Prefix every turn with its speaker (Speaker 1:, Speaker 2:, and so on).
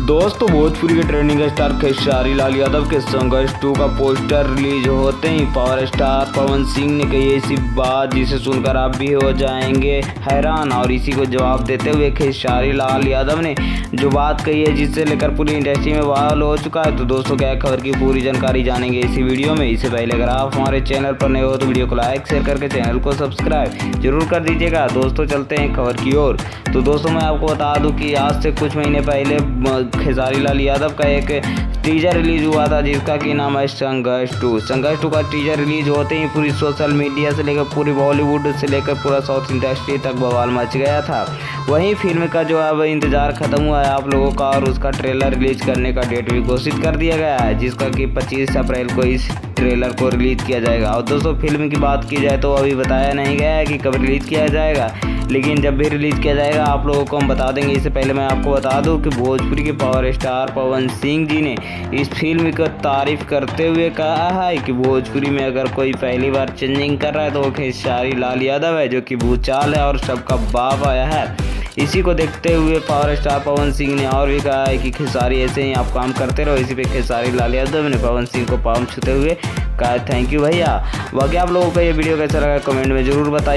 Speaker 1: दोस्तों भोजपुरी के trending star Khesari Lal Yadav के संघर्ष 2 का पोस्टर रिलीज होते ही पावर स्टार पवन सिंह ने कही ऐसी बात जिसे सुनकर आप भी हो जाएंगे हैरान। और इसी को जवाब देते हुए खेसारी लाल यादव ने जो बात कही है जिससे लेकर पूरी इंडस्ट्री में वायरल हो चुका है। तो दोस्तों क्या खबर की पूरी जानकारी जानेंगे इसी वीडियो में। इससे पहले अगर आप हमारे चैनल पर नए हो तो वीडियो को लाइक शेयर करके चैनल को सब्सक्राइब जरूर कर दीजिएगा। दोस्तों चलते हैं खबर की ओर। तो दोस्तों मैं आपको बता दूं कि आज से कुछ महीने पहले खेसारी लाल यादव का एक टीजर रिलीज हुआ था जिसका कि नाम है संघर्ष 2। संघर्ष 2 का टीजर रिलीज होते ही पूरी सोशल मीडिया से लेकर पूरी बॉलीवुड से लेकर पूरा साउथ इंडस्ट्री तक बवाल मच गया था। वहीं फिल्म का जो अब इंतजार खत्म हुआ है आप लोगों का और उसका ट्रेलर रिलीज करने का डेट भी घोषित कर दिया गया है जिसका कि 25 अप्रैल को इस ट्रेलर को रिलीज किया जाएगा। और दोस्तों फिल्म की बात की जाए तो अभी बताया नहीं गया है कि कब रिलीज किया जाएगा, लेकिन जब भी रिलीज किया जाएगा आप लोगों को हम बता देंगे। इससे पहले मैं आपको बता दूं कि भोजपुरी के पावर स्टार पवन सिंह जी ने इस फिल्म की तारीफ करते हुए कहा है कि भोजपुरी में अगर कोई पहली बार चेंजिंग कर रहा है तो वो खेसारी लाल यादव है जो कि भूचाल है और सबका बाप आया है। इसी को देखते हुए पावर स्टार पवन सिंह ने और भी कहा है कि खेसारी ऐसे ही आप काम करते रहो। इसी पे खेसारी लाल यादव ने पवन सिंह को पाँव छूते हुए कहा थैंक यू भैया। बाकी आप लोगों को ये वीडियो कैसा लगा कमेंट में जरूर बताइए।